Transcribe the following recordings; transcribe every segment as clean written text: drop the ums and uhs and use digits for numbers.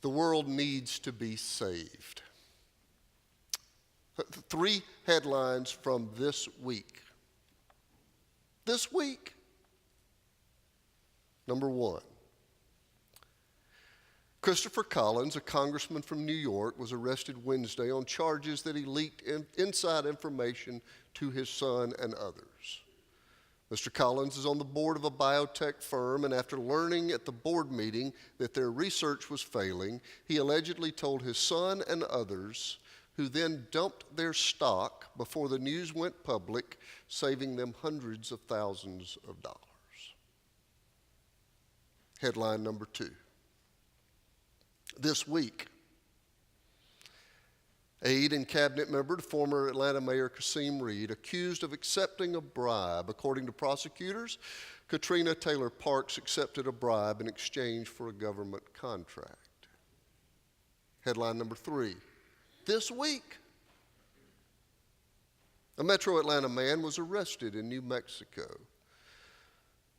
The world needs to be saved. 3 headlines from this week. This week. Number 1. Christopher Collins, a congressman from New York, was arrested Wednesday on charges that he leaked inside information to his son and others. Mr. Collins is on the board of a biotech firm, and after learning at the board meeting that their research was failing, he allegedly told his son and others, who then dumped their stock before the news went public, saving them hundreds of thousands of dollars. Headline number 2. This week, aide and cabinet member to former Atlanta Mayor Kasim Reed accused of accepting a bribe. According to prosecutors, Katrina Taylor Parks accepted a bribe in exchange for a government contract. Headline number 3. This week, a Metro Atlanta man was arrested in New Mexico.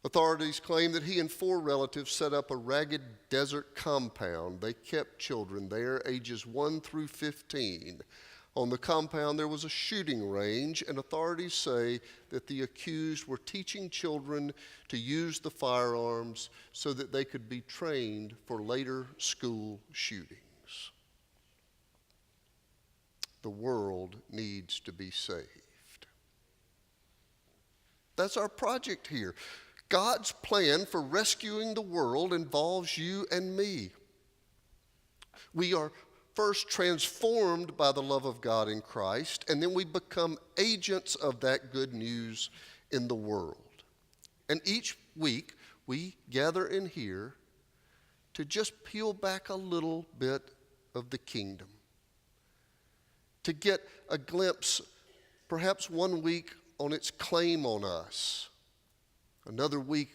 Authorities claim that he and 4 relatives set up a ragged desert compound. They kept children there, ages 1 through 15. On the compound, there was a shooting range, and authorities say that the accused were teaching children to use the firearms so that they could be trained for later school shootings. The world needs to be saved. That's our project here. God's plan for rescuing the world involves you and me. We are first transformed by the love of God in Christ, and then we become agents of that good news in the world. And each week, we gather in here to just peel back a little bit of the kingdom, to get a glimpse, perhaps one week, on its claim on us. Another week,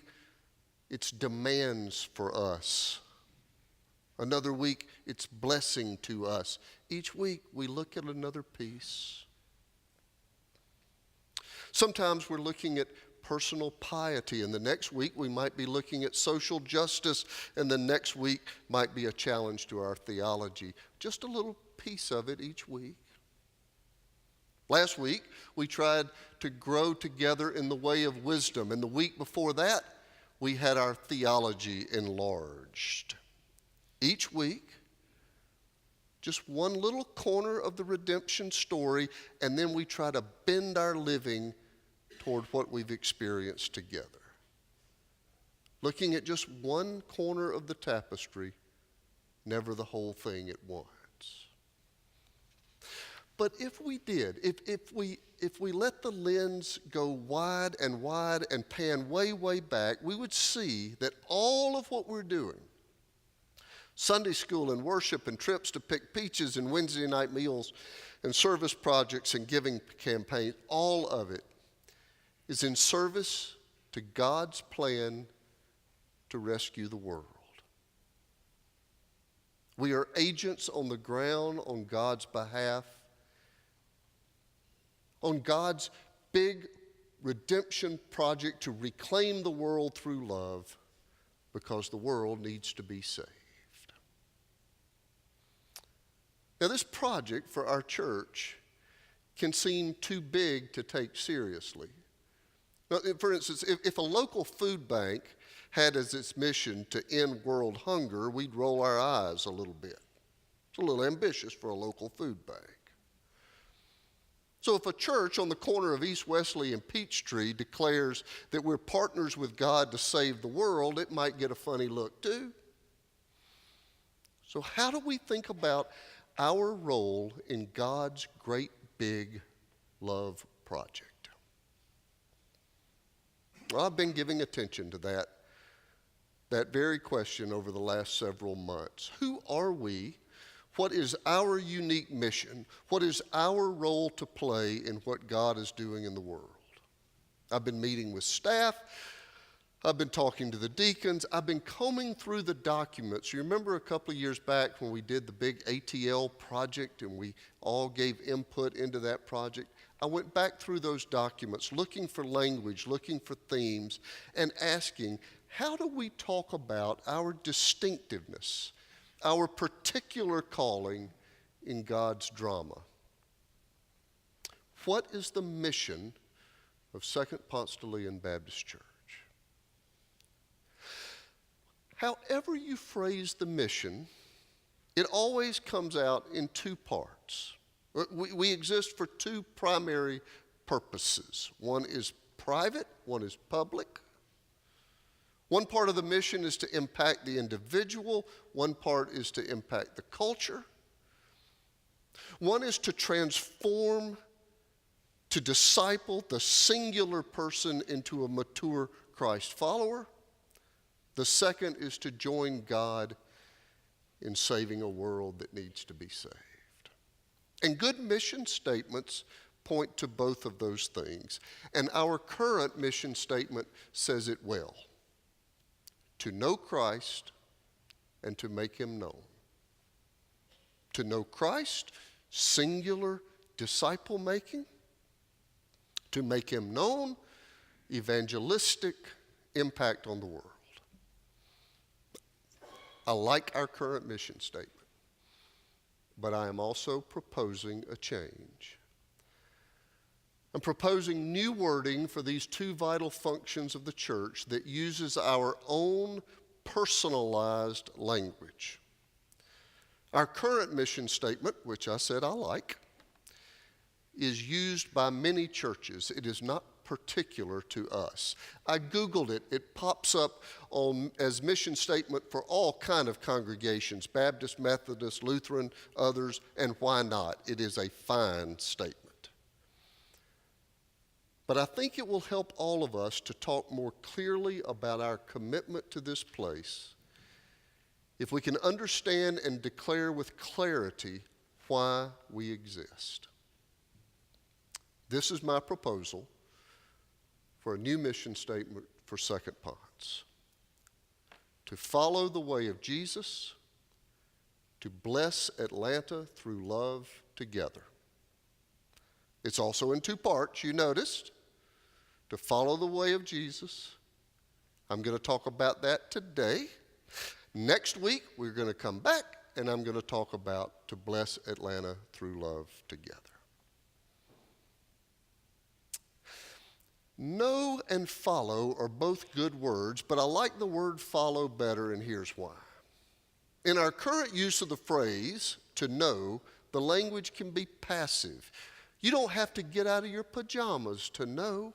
its demands for us. Another week, its blessing to us. Each week, we look at another piece. Sometimes we're looking at personal piety, and the next week we might be looking at social justice, and the next week might be a challenge to our theology. Just a little piece of it each week. Last week, we tried to grow together in the way of wisdom, and the week before that, we had our theology enlarged. Each week, just one little corner of the redemption story, and then we try to bend our living toward what we've experienced together. Looking at just one corner of the tapestry, never the whole thing at once. But if we did, if we let the lens go wide and pan way, way back, we would see that all of what we're doing, Sunday school and worship and trips to pick peaches and Wednesday night meals and service projects and giving campaigns, all of it is in service to God's plan to rescue the world. We are agents on the ground on God's behalf, on God's big redemption project to reclaim the world through love, because the world needs to be saved. Now, this project for our church can seem too big to take seriously. Now, for instance, if a local food bank had as its mission to end world hunger, we'd roll our eyes a little bit. It's a little ambitious for a local food bank. So if a church on the corner of East Wesley and Peachtree declares that we're partners with God to save the world, it might get a funny look too. So how do we think about our role in God's great big love project? Well, I've been giving attention to that very question over the last several months. Who are we? What is our unique mission? What is our role to play in what God is doing in the world? I've been meeting with staff. I've been talking to the deacons. I've been combing through the documents. You remember a couple of years back when we did the big ATL project and we all gave input into that project? I went back through those documents, looking for language, looking for themes, and asking, how do we talk about our distinctiveness our particular calling in God's drama. What is the mission of Second-Ponce Baptist Church? However you phrase the mission, it always comes out in two parts. We exist for two primary purposes. One is private, one is public. One part of the mission is to impact the individual, one part is to impact the culture. One is to transform, to disciple the singular person into a mature Christ follower. The second is to join God in saving a world that needs to be saved. And good mission statements point to both of those things. And our current mission statement says it well. To know Christ and to make him known. To know Christ, singular disciple making. To make him known, evangelistic impact on the world. I like our current mission statement, but I am also proposing a change. I'm proposing new wording for these two vital functions of the church that uses our own personalized language. Our current mission statement, which I said I like, is used by many churches. It is not particular to us. I Googled it. It pops up as mission statement for all kind of congregations, Baptist, Methodist, Lutheran, others, and why not? It is a fine statement. But I think it will help all of us to talk more clearly about our commitment to this place if we can understand and declare with clarity why we exist. This is my proposal for a new mission statement for Second-Ponce. To follow the way of Jesus, to bless Atlanta through love together. It's also in two parts, you noticed. To follow the way of Jesus. I'm going to talk about that today. Next week, we're going to come back, and I'm going to talk about to bless Atlanta through love together. Know and follow are both good words, but I like the word follow better, and here's why. In our current use of the phrase, to know, the language can be passive. You don't have to get out of your pajamas to know,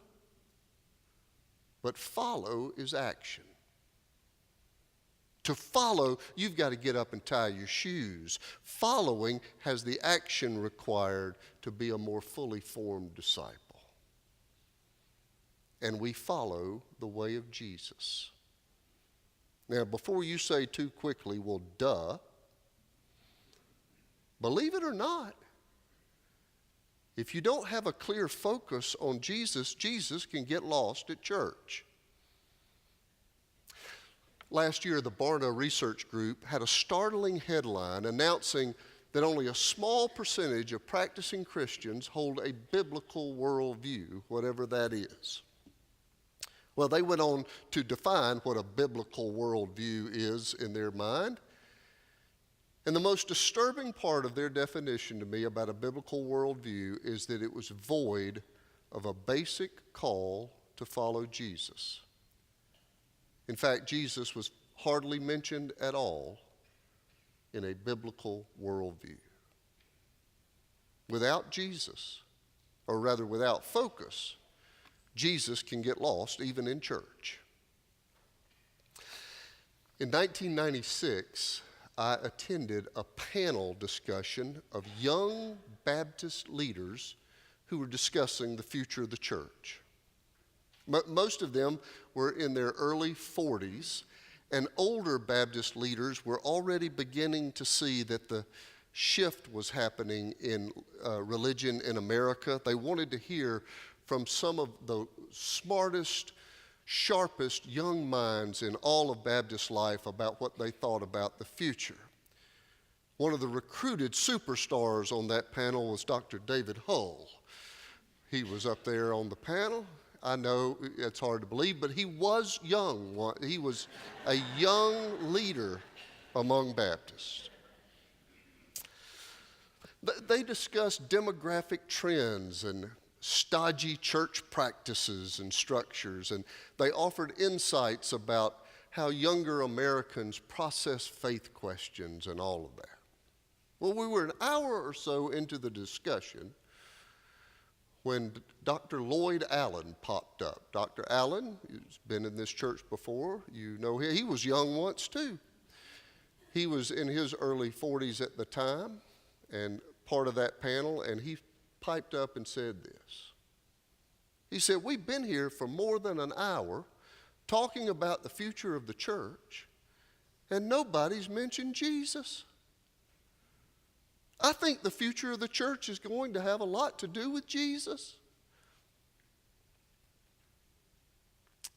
but follow is action. To follow, you've got to get up and tie your shoes. Following has the action required to be a more fully formed disciple. And we follow the way of Jesus. Now, before you say too quickly, well, duh, believe it or not, if you don't have a clear focus on Jesus, Jesus can get lost at church. Last year, the Barna Research Group had a startling headline announcing that only a small percentage of practicing Christians hold a biblical worldview, whatever that is. Well, they went on to define what a biblical worldview is in their mind. And the most disturbing part of their definition to me about a biblical worldview is that it was void of a basic call to follow Jesus. In fact, Jesus was hardly mentioned at all in a biblical worldview. Without Jesus, or rather without focus, Jesus can get lost even in church. In 1996, I attended a panel discussion of young Baptist leaders who were discussing the future of the church. Most of them were in their early 40s, and older Baptist leaders were already beginning to see that the shift was happening in religion in America. They wanted to hear from some of the smartest, sharpest young minds in all of Baptist life about what they thought about the future. One of the recruited superstars on that panel was Dr. David Hull. He was up there on the panel. I know it's hard to believe, but he was young. He was a young leader among Baptists. They discussed demographic trends and stodgy church practices and structures, and they offered insights about how younger Americans process faith questions and all of that. Well, we were an hour or so into the discussion when Dr. Lloyd Allen popped up. Dr. Allen has been in this church before. You know him. He was young once too. He was in his early 40s at the time and part of that panel, and he piped up and said this. He said, "We've been here for more than an hour talking about the future of the church, and nobody's mentioned Jesus. I think the future of the church is going to have a lot to do with Jesus."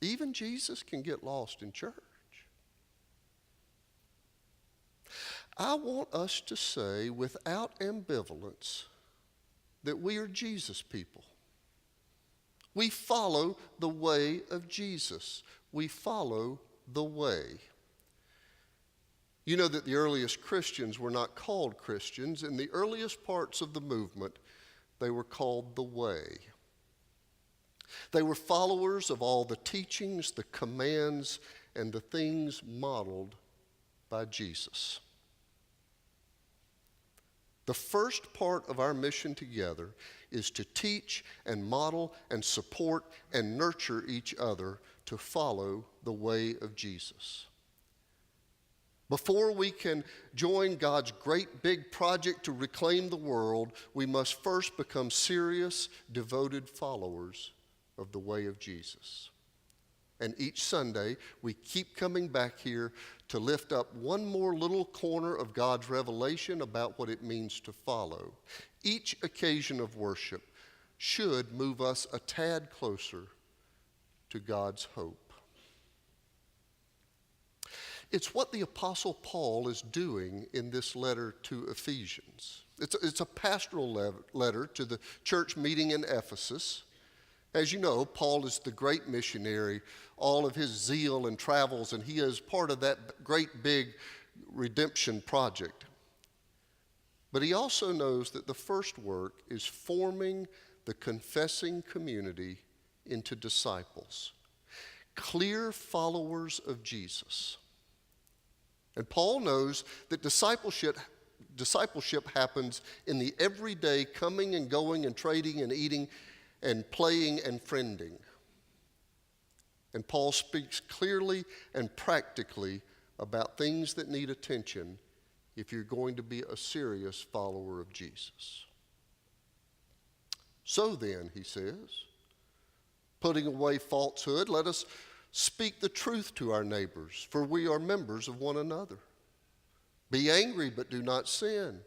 Even Jesus can get lost in church. I want us to say without ambivalence that we are Jesus people. We follow the way of Jesus. We follow the way. You know that the earliest Christians were not called Christians. In the earliest parts of the movement, they were called the Way. They were followers of all the teachings, the commands, and the things modeled by Jesus. The first part of our mission together is to teach and model and support and nurture each other to follow the way of Jesus. Before we can join God's great big project to reclaim the world, we must first become serious, devoted followers of the way of Jesus. And each Sunday, we keep coming back here to lift up one more little corner of God's revelation about what it means to follow. Each occasion of worship should move us a tad closer to God's hope. It's what the Apostle Paul is doing in this letter to Ephesians. It's a pastoral letter to the church meeting in Ephesus. As you know, Paul is the great missionary, all of his zeal and travels, and he is part of that great big redemption project. But he also knows that the first work is forming the confessing community into disciples, clear followers of Jesus. And Paul knows that discipleship happens in the everyday coming and going and trading and eating and playing and friending. And Paul speaks clearly and practically about things that need attention if you're going to be a serious follower of Jesus. So then, he says, putting away falsehood, let us speak the truth to our neighbors, for we are members of one another. Be angry, but do not sin.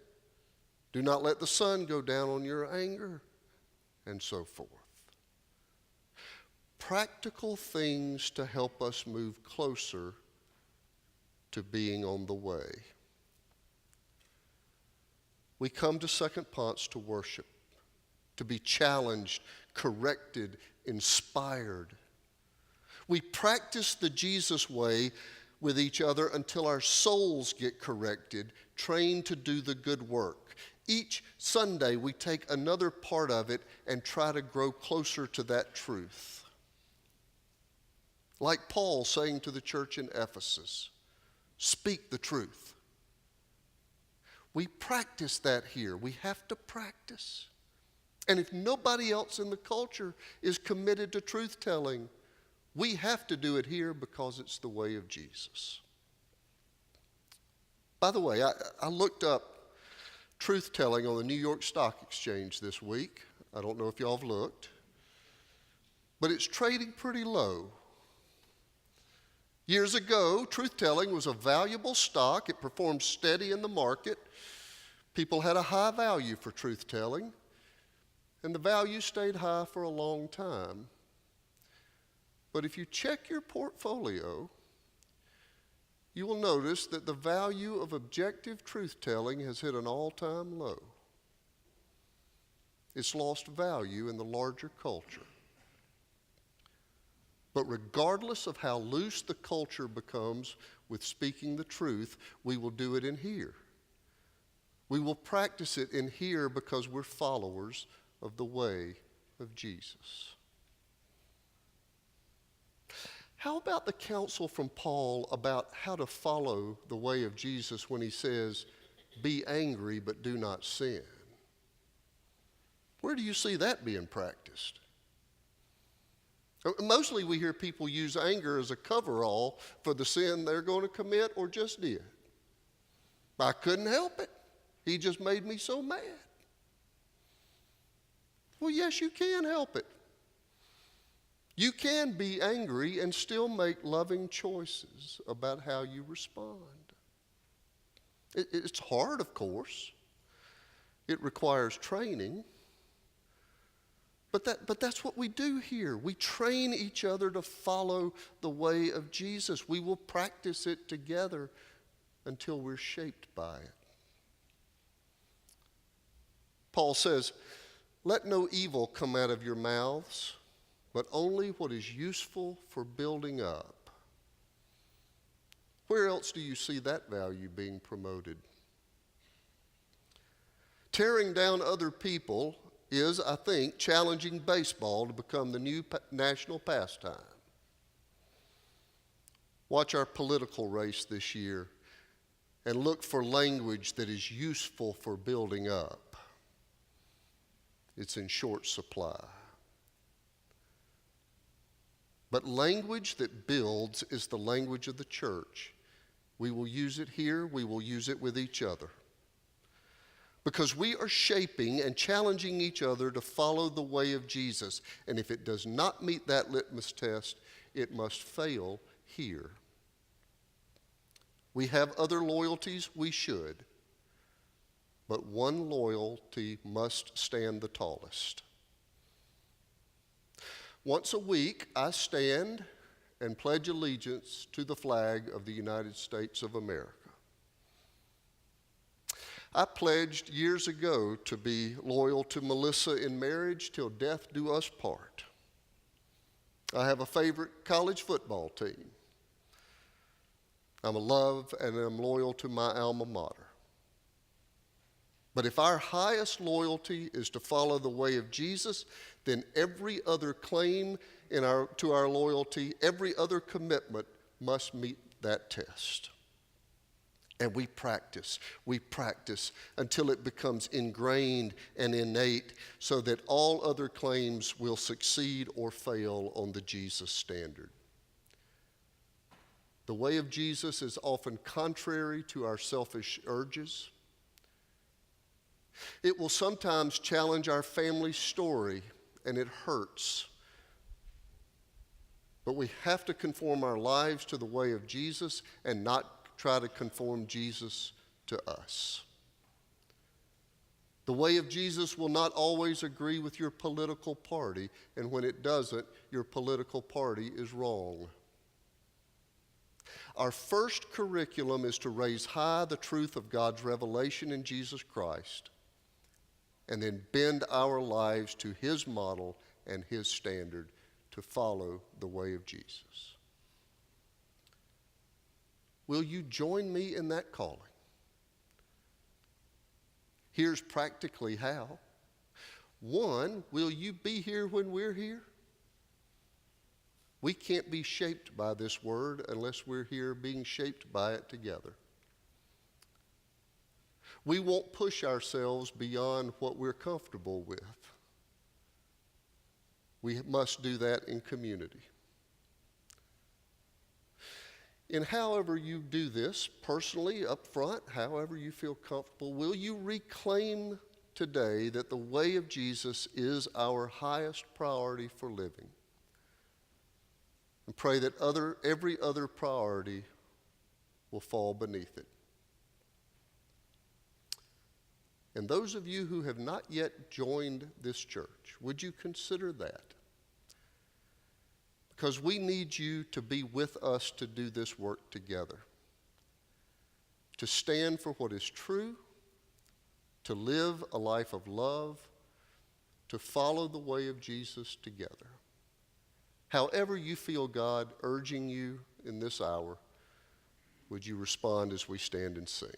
Do not let the sun go down on your anger, and so forth. Practical things to help us move closer to being on the way. We come to Second-Ponce to worship, to be challenged, corrected, inspired. We practice the Jesus way with each other until our souls get corrected, trained to do the good work. Each Sunday, we take another part of it and try to grow closer to that truth. Like Paul saying to the church in Ephesus, speak the truth. We practice that here. We have to practice. And if nobody else in the culture is committed to truth-telling, we have to do it here because it's the way of Jesus. By the way, I looked up truth-telling on the New York Stock Exchange this week. I don't know if y'all have looked, but it's trading pretty low. Years ago, truth-telling was a valuable stock. It performed steady in the market. People had a high value for truth-telling, and the value stayed high for a long time. But if you check your portfolio, you will notice that the value of objective truth-telling has hit an all-time low. It's lost value in the larger culture. But regardless of how loose the culture becomes, with speaking the truth, we will do it in here. We will practice it in here because we're followers of the way of Jesus. How about the counsel from Paul about how to follow the way of Jesus when he says, be angry but do not sin? Where do you see that being practiced? Mostly we hear people use anger as a coverall for the sin they're going to commit or just did. I couldn't help it. He just made me so mad. Well, yes, you can help it. You can be angry and still make loving choices about how you respond. It's hard, of course. It requires training. But that's what we do here. We train each other to follow the way of Jesus. We will practice it together until we're shaped by it. Paul says, let no evil come out of your mouths, but only what is useful for building up. Where else do you see that value being promoted? Tearing down other people is, I think, challenging baseball to become the new national pastime. Watch our political race this year and look for language that is useful for building up. It's in short supply. But language that builds is the language of the church. We will use it here, we will use it with each other. Because we are shaping and challenging each other to follow the way of Jesus. And if it does not meet that litmus test, it must fail here. We have other loyalties, we should. But one loyalty must stand the tallest. Once a week, I stand and pledge allegiance to the flag of the United States of America. I pledged years ago to be loyal to Melissa in marriage till death do us part. I have a favorite college football team. I'm a love and I'm loyal to my alma mater. But if our highest loyalty is to follow the way of Jesus, then every other claim to our loyalty, every other commitment must meet that test. And we practice until it becomes ingrained and innate so that all other claims will succeed or fail on the Jesus standard. The way of Jesus is often contrary to our selfish urges. It will sometimes challenge our family story, and it hurts. But we have to conform our lives to the way of Jesus and not try to conform Jesus to us. The way of Jesus will not always agree with your political party, and when it doesn't, your political party is wrong. Our first curriculum is to raise high the truth of God's revelation in Jesus Christ, and then bend our lives to His model and His standard to follow the way of Jesus. Will you join me in that calling? Here's practically how. One, will you be here when we're here? We can't be shaped by this word unless we're here being shaped by it together. We won't push ourselves beyond what we're comfortable with. We must do that in community. And however you do this, personally, up front, however you feel comfortable, will you reclaim today that the way of Jesus is our highest priority for living? And pray that every other priority will fall beneath it. And those of you who have not yet joined this church, would you consider that? Because we need you to be with us to do this work together. To stand for what is true, to live a life of love, to follow the way of Jesus together. However you feel God urging you in this hour, Would you respond as we stand and sing?